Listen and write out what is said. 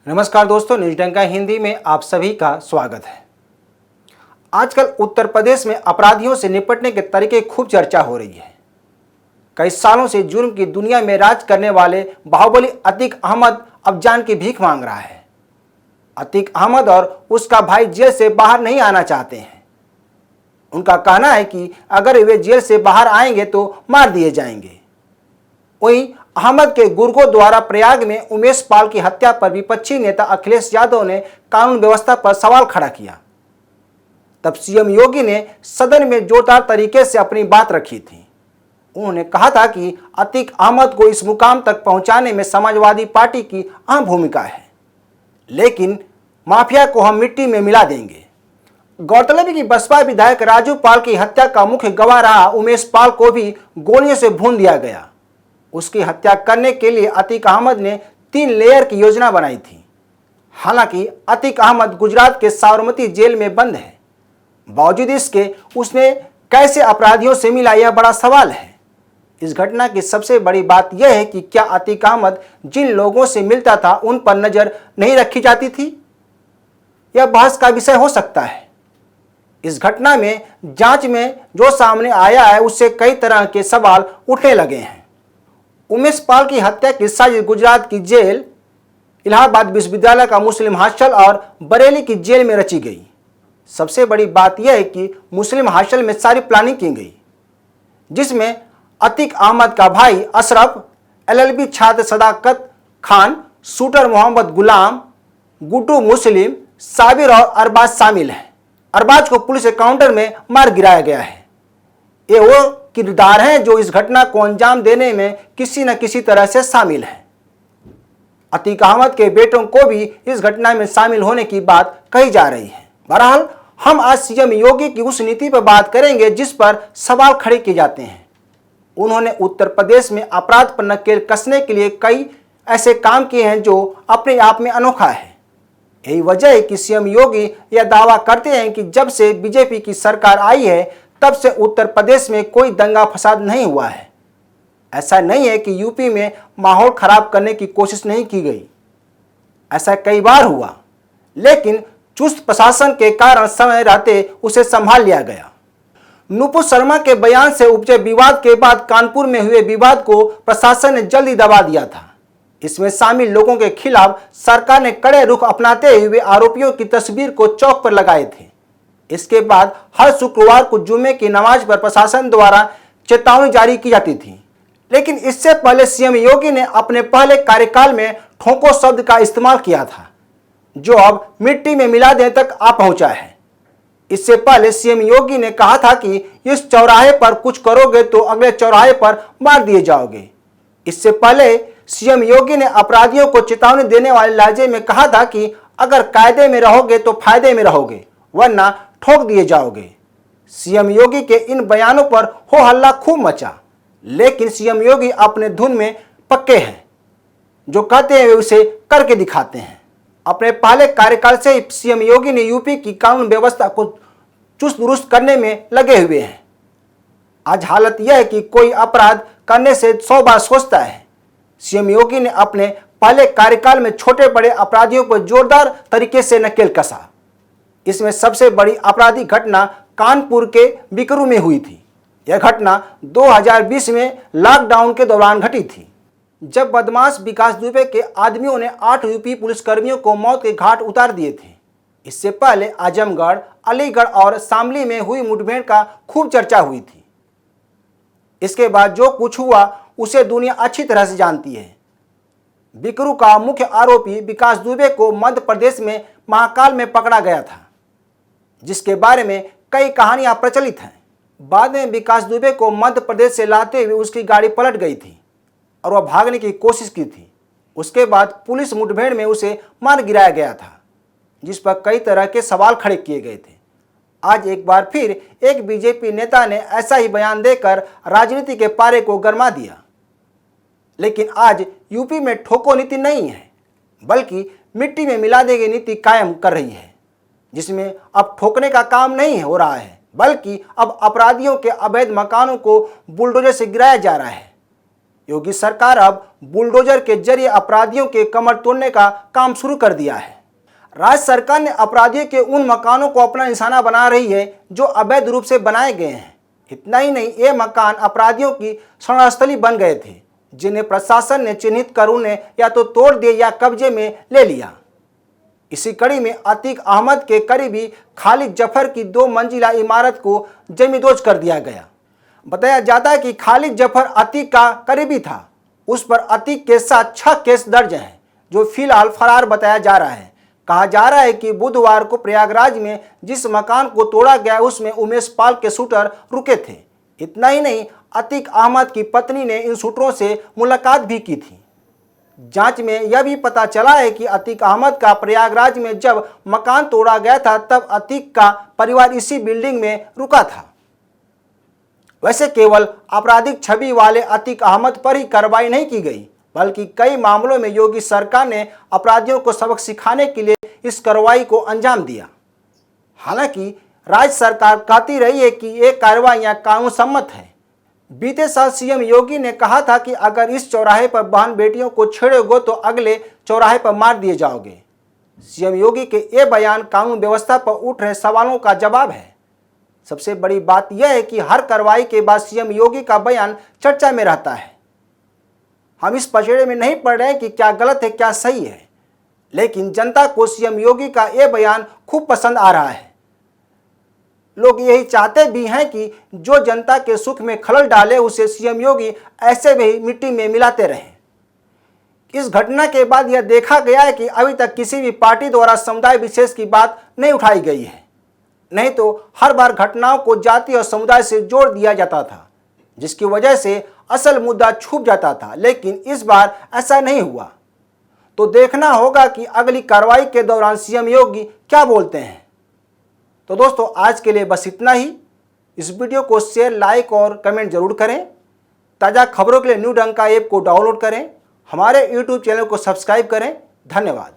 नमस्कार दोस्तों, न्यूज डंका हिंदी में आप सभी का स्वागत है। आजकल उत्तर प्रदेश में अपराधियों से निपटने के तरीके खूब चर्चा हो रही है। कई सालों से जुर्म की दुनिया में राज करने वाले बाहुबली अतीक अहमद अब जान की भीख मांग रहा है। अतीक अहमद और उसका भाई जेल से बाहर नहीं आना चाहते हैं। उनका कहना है कि अगर वे जेल से बाहर आएंगे तो मार दिए जाएंगे। वहीं अहमद के गुर्गों द्वारा प्रयाग में उमेश पाल की हत्या पर विपक्षी नेता अखिलेश यादव ने कानून व्यवस्था पर सवाल खड़ा किया। तब सीएम योगी ने सदन में जोरदार तरीके से अपनी बात रखी थी। उन्होंने कहा था कि अतीक अहमद को इस मुकाम तक पहुंचाने में समाजवादी पार्टी की अहम भूमिका है, लेकिन माफिया को हम मिट्टी में मिला देंगे। गौरतलब है कि बसपा विधायक राजू पाल की हत्या का मुख्य गवाह रहा उमेश पाल को भी गोलियों से भून दिया गया। उसकी हत्या करने के लिए अतीक अहमद ने 3 लेयर की योजना बनाई थी। हालांकि अतीक अहमद गुजरात के साबरमती जेल में बंद है। बावजूद इसके उसने कैसे अपराधियों से मिला, यह बड़ा सवाल है। इस घटना की सबसे बड़ी बात यह है कि क्या अतीक अहमद जिन लोगों से मिलता था उन पर नजर नहीं रखी जाती थी? यह बहस का विषय हो सकता है। इस घटना में जांच में जो सामने आया है उससे कई तरह के सवाल उठने लगे हैं। उमेश पाल की हत्या की साजिश गुजरात की जेल, इलाहाबाद विश्वविद्यालय का मुस्लिम हॉस्टल और बरेली की जेल में रची गई। सबसे बड़ी बात यह है कि मुस्लिम हॉस्टल में सारी प्लानिंग की गई, जिसमें अतीक अहमद का भाई अशरफ, एलएलबी छात्र सदाकत खान, शूटर मोहम्मद गुलाम, गुड्डू मुस्लिम, साबिर और अरबाज शामिल हैं। अरबाज को पुलिस एनकाउंटर में मार गिराया गया है। ये वो किरदार हैं जो इस घटना को अंजाम देने में किसी न किसी तरह से शामिल हैं। अतीक अहमद के बेटों को भी इस घटना में शामिल होने की बात कही जा रही है। बहरहाल हम आज सीएम योगी की उस नीति पर बात करेंगे जिस पर सवाल खड़े किए जाते हैं। उन्होंने उत्तर प्रदेश में अपराध पर नकेल कसने के लिए कई ऐसे काम किए हैं जो अपने आप में अनोखा है। यही वजह है कि सीएम योगी यह दावा करते हैं कि जब से बीजेपी की सरकार आई है तब से उत्तर प्रदेश में कोई दंगा फसाद नहीं हुआ है। ऐसा नहीं है कि यूपी में माहौल खराब करने की कोशिश नहीं की गई, ऐसा कई बार हुआ, लेकिन चुस्त प्रशासन के कारण समय रहते उसे संभाल लिया गया। नुपुर शर्मा के बयान से उपजे विवाद के बाद कानपुर में हुए विवाद को प्रशासन ने जल्दी दबा दिया था। इसमें शामिल लोगों के खिलाफ सरकार ने कड़े रुख अपनाते हुए आरोपियों की तस्वीर को चौक पर लगाए थे। इसके बाद हर शुक्रवार को जुम्मे की नमाज पर प्रशासन द्वारा चेतावनी जारी की जाती थी, लेकिन इससे पहले सीएम योगी ने अपने पहले कार्यकाल में ठोको शब्द का इस्तेमाल किया था, जो अब मिट्टी में मिला देने तक आ पहुंचा है। इससे पहले सीएम योगी ने कहा था कि इस चौराहे पर कुछ करोगे तो अगले चौराहे पर मार दिए जाओगे। इससे पहले सीएम योगी ने अपराधियों को चेतावनी देने वाले लहजे में कहा था कि अगर कायदे में रहोगे तो फायदे में रहोगे, वरना ठोक दिए जाओगे। सीएम योगी के इन बयानों पर हो हल्ला खूब मचा, लेकिन सीएम योगी अपने धुन में पक्के हैं। जो कहते हैं वे उसे करके दिखाते हैं। अपने पहले कार्यकाल से सीएम योगी ने यूपी की कानून व्यवस्था को चुस्त दुरुस्त करने में लगे हुए हैं। आज हालत यह है कि कोई अपराध करने से 100 बार सोचता है। सीएम योगी ने अपने पहले कार्यकाल में छोटे बड़े अपराधियों पर जोरदार तरीके से नकेल कसा। इसमें सबसे बड़ी आपराधिक घटना कानपुर के बिकरू में हुई थी। यह घटना 2020 में लॉकडाउन के दौरान घटी थी, जब बदमाश विकास दुबे के आदमियों ने 8 यूपी पुलिसकर्मियों को मौत के घाट उतार दिए थे। इससे पहले आजमगढ़, अलीगढ़ और शामली में हुई मुठभेड़ का खूब चर्चा हुई थी। इसके बाद जो कुछ हुआ उसे दुनिया अच्छी तरह से जानती है। बिकरू का मुख्य आरोपी विकास दुबे को मध्य प्रदेश में महाकाल में पकड़ा गया था, जिसके बारे में कई कहानियां प्रचलित हैं। बाद में विकास दुबे को मध्य प्रदेश से लाते हुए उसकी गाड़ी पलट गई थी और वह भागने की कोशिश की थी। उसके बाद पुलिस मुठभेड़ में उसे मार गिराया गया था, जिस पर कई तरह के सवाल खड़े किए गए थे। आज एक बार फिर एक बीजेपी नेता ने ऐसा ही बयान देकर राजनीति के पारे को गरमा दिया। लेकिन आज यूपी में ठोको नीति नहीं है, बल्कि मिट्टी में मिला देगी नीति कायम कर रही है, जिसमें अब ठोकने का काम नहीं हो रहा है, बल्कि अब अपराधियों के अवैध मकानों को बुलडोजर से गिराया जा रहा है। योगी सरकार अब बुलडोजर के जरिए अपराधियों के कमर तोड़ने का काम शुरू कर दिया है। राज्य सरकार ने अपराधियों के उन मकानों को अपना निशाना बना रही है जो अवैध रूप से बनाए गए हैं। इतना ही नहीं, ये मकान अपराधियों की शरणस्थली बन गए थे, जिन्हें प्रशासन ने चिन्हित कर उन्हें या तो तोड़ दिया या कब्जे में ले लिया। इसी कड़ी में अतीक अहमद के करीबी खालिद जफर की 2 मंजिला इमारत को जमींदोज कर दिया गया। बताया जाता है कि खालिद जफर अतीक का करीबी था। उस पर अतीक के साथ 6 केस दर्ज हैं, जो फिलहाल फरार बताया जा रहा है। कहा जा रहा है कि बुधवार को प्रयागराज में जिस मकान को तोड़ा गया उसमें उमेश पाल के शूटर रुके थे। इतना ही नहीं, अतीक अहमद की पत्नी ने इन शूटरों से मुलाकात भी की थी। जांच में यह भी पता चला है कि अतीक अहमद का प्रयागराज में जब मकान तोड़ा गया था तब अतीक का परिवार इसी बिल्डिंग में रुका था। वैसे केवल आपराधिक छवि वाले अतीक अहमद पर ही कार्रवाई नहीं की गई, बल्कि कई मामलों में योगी सरकार ने अपराधियों को सबक सिखाने के लिए इस कार्रवाई को अंजाम दिया। हालांकि राज्य सरकार कहती रही है कि ये कार्रवाइयां कानून सम्मत है। बीते साल सीएम योगी ने कहा था कि अगर इस चौराहे पर बहन बेटियों को छेड़ोगे तो अगले चौराहे पर मार दिए जाओगे। सीएम योगी के ये बयान कानून व्यवस्था पर उठ रहे सवालों का जवाब है। सबसे बड़ी बात यह है कि हर कार्रवाई के बाद सीएम योगी का बयान चर्चा में रहता है। हम इस पचड़े में नहीं पड़ रहे हैं कि क्या गलत है क्या सही है, लेकिन जनता को सीएम योगी का यह बयान खूब पसंद आ रहा है। लोग यही चाहते भी हैं कि जो जनता के सुख में खलल डाले उसे सीएम योगी ऐसे भी मिट्टी में मिलाते रहें। इस घटना के बाद यह देखा गया है कि अभी तक किसी भी पार्टी द्वारा समुदाय विशेष की बात नहीं उठाई गई है। नहीं तो हर बार घटनाओं को जाति और समुदाय से जोड़ दिया जाता था, जिसकी वजह से असल मुद्दा छुप जाता था, लेकिन इस बार ऐसा नहीं हुआ। तो देखना होगा कि अगली कार्रवाई के दौरान सीएम योगी क्या बोलते हैं। तो दोस्तों, आज के लिए बस इतना ही। इस वीडियो को शेयर, लाइक और कमेंट जरूर करें। ताज़ा खबरों के लिए न्यू डंका ऐप को डाउनलोड करें। हमारे यूट्यूब चैनल को सब्सक्राइब करें। धन्यवाद।